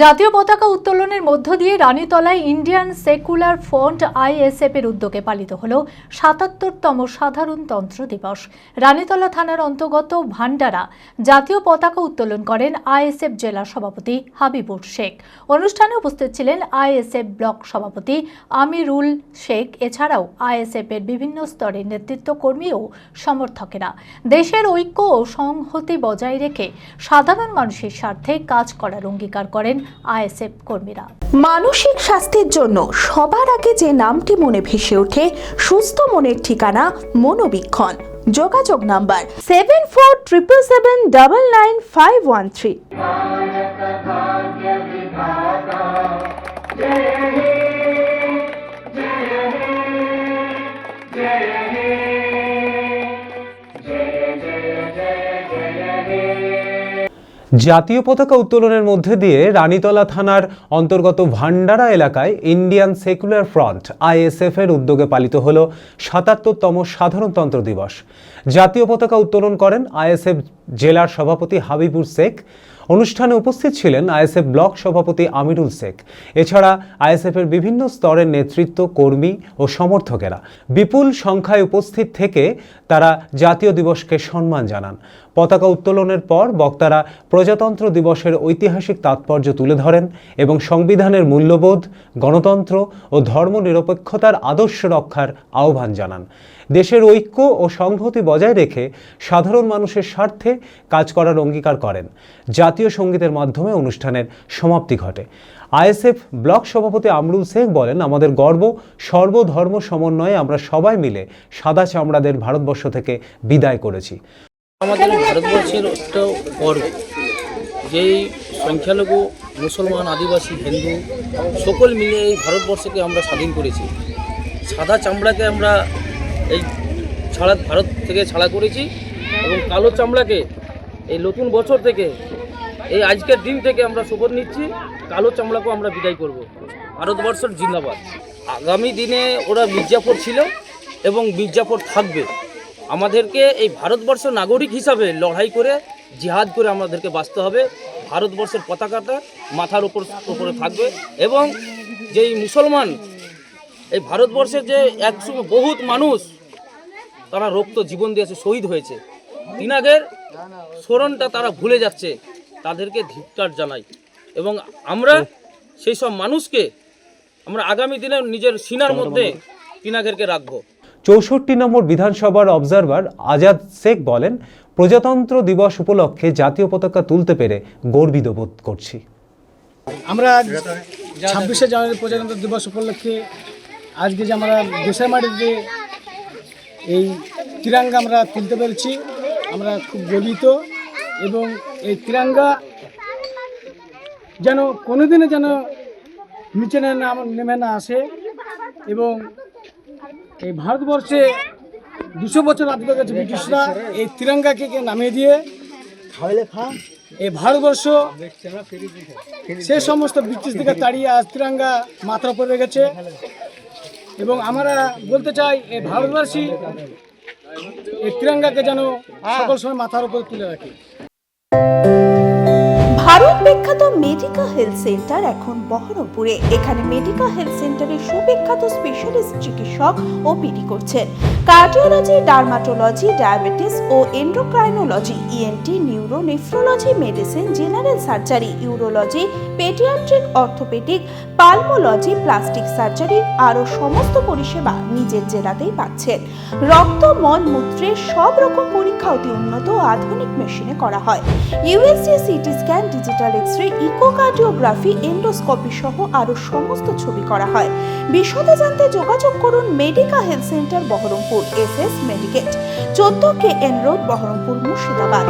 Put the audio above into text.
জাতীয় পতাকা উত্তোলনের মধ্য দিয়ে রানীতলায় ইন্ডিয়ান সেকুলার ফ্রন্ট আইএসএফ এর উদ্যোগে পালিত হল ৭৭তম সাধারণতন্ত্র দিবস। রানীতলা থানার অন্তর্গত ভান্ডারা জাতীয় পতাকা উত্তোলন করেন আইএসএফ জেলা সভাপতি হাবিবুর শেখ। অনুষ্ঠানে উপস্থিত ছিলেন আইএসএফ ব্লক সভাপতি আমিরুল শেখ। এছাড়াও আইএসএফ এর বিভিন্ন স্তরের নেতৃত্ব কর্মী ও সমর্থকেরা দেশের ঐক্য ও সংহতি বজায় রেখে সাধারণ মানুষের স্বার্থে কাজ করার অঙ্গীকার করেন আইএসএফ কর্মীরা। মানসিক স্বাস্থ্যের জন্য সবার আগে যে নামটি মনে ভেসে ওঠে সুস্থ মনের ঠিকানা মনোবীক্ষণ। যোগাযোগ নাম্বার 7477799513। জাতীয় পতাকা উত্তোলনের মধ্যে দিয়ে রানীতলা থানার অন্তর্গত ভান্ডারা এলাকায় ইন্ডিয়ান সেকুলার ফ্রন্ট আইএসএফ এর উদ্যোগে পালিত হল ৭৭তম সাধারণতন্ত্র দিবস। জাতীয় পতাকা উত্তোলন করেন আইএসএফ জেলার সভাপতি হাবিবুর শেখ। অনুষ্ঠানে উপস্থিত ছিলেন আইএসএফ ব্লক সভাপতি আমিরুল শেখ। এছাড়া আইএসএফ এর বিভিন্ন স্তরের নেতৃত্ব কর্মী ও সমর্থকেরা বিপুল সংখ্যায় উপস্থিত থেকে তারা জাতীয় দিবসকে সম্মান জানান। পতাকা উত্তোলনের পর বক্তারা প্রজাতন্ত্র দিবসের ঐতিহাসিক তাৎপর্য তুলে ধরেন এবং সংবিধানের মূল্যবোধ, গণতন্ত্র ও ধর্মনিরপেক্ষতার আদর্শ রক্ষার আহ্বান জানান। দেশের ঐক্য ও সংহতি বজায় রেখে সাধারণ মানুষের স্বার্থে কাজ করার অঙ্গীকার করেন। জাতীয় সঙ্গীতের মাধ্যমে অনুষ্ঠানের সমাপ্তি ঘটে। আইএসএফ ব্লক সভাপতি আমরুল শেখ বলেন, আমাদের গর্ব সর্বধর্ম সমন্বয়ে আমরা সবাই মিলে সাদা চামড়াদের ভারতবর্ষ থেকে বিদায় করেছি। আমাদের ভারতবর্ষের একটা গর্ব, যেই সংখ্যালঘু মুসলমান, আদিবাসী, হিন্দু সকল মিলে এই ভারতবর্ষকে আমরা স্বাধীন করেছি। সাদা চামড়াকে আমরা এই ভারত থেকে ছাড়া করেছি এবং কালো চামড়াকে এই নতুন বছর থেকে, এই আজকের দিন থেকে আমরা শপথ নিচ্ছি, কালো চামড়াকেও আমরা বিদায় করব। ভারতবর্ষের জিন্দাবাদ। আগামী দিনে ওরা মির্জাফর ছিল এবং মির্জাফর থাকবে। আমাদেরকে এই ভারতবর্ষের নাগরিক হিসাবে লড়াই করে, জিহাদ করে আমাদেরকে বাঁচতে হবে। ভারতবর্ষের পতাকাটা মাথার উপরে থাকবে এবং যেই মুসলমান, এই ভারতবর্ষের যে একসময় বহুত মানুষ তারা রক্ত জীবন দিয়েছে, শহীদ হয়েছে, তিনাদের স্মরণটা তারা ভুলে যাচ্ছে, তাদেরকে ধিক্কার জানাই এবং আমরা সেই সব মানুষকে আমরা আগামী দিনে নিজের সিনার মধ্যে তিনাদেরকে রাখবো। ৬৪ নম্বর বিধানসভার অবজারভার আজাদ শেখ বলেন, প্রজাতন্ত্র দিবস উপলক্ষে জাতীয় পতাকা তুলতে পেরে গর্বিত বোধ করছি। আমরা ২৬শে জানুয়ারি প্রজাতন্ত্র দিবস উপলক্ষে আজকে যে আমরা দেশের মাটিতে এই তিরঙ্গা আমরা তুলতে পেরেছি, আমরা খুব গর্বিত এবং এই তিরঙ্গা যেন কোনোদিনও যেন নিচে নেমে না আসে এবং এই ভারতবর্ষে ২০০ বছর আগে গেছে ব্রিটিশরা এই তিরঙ্গাকে নামিয়ে দিয়ে এই ভারতবর্ষ সে সমস্ত ব্রিটিশ থেকে তাড়িয়ে আজ তিরঙ্গা মাথার উপরে রেখেছে এবং আমরা বলতে চাই এই ভারতবাসী এই তিরঙ্গাকে যেন সকল সময় মাথার উপরে তুলে রাখে। ভারত বিখ্যাত মেডিকা হেলথ সেন্টার এখন বহরমপুরে। এখানে মেডিকা হেলথ সেন্টারে সুবিখ্যাত স্পেশালিস্ট চিকিৎসক ওপিডি করছেন। কার্ডিওলজি, ডার্মাটোলজি, ডায়াবেটিস ও endocrinology, ENT, neuro, nephrology, medicine, general surgery, urology, paediatric, orthopaedic, pulmonology, plastic surgery আরও সমস্ত পরিষেবা নিজের জেলাতেই পাচ্ছেন। রক্ত, মল, মূত্রের সব রকম পরীক্ষা অতি উন্নত ও আধুনিক মেশিনে করা হয়। USG, CT scan, digital X ray, echocardiography, endoscopy সহ আরও সমস্ত ছবি করা হয়। বিশদে জানতে যোগাযোগ করুন Medica Health Centre Baharampur, SS Medicate, 14 KN road, Baharampur, Murshidabad.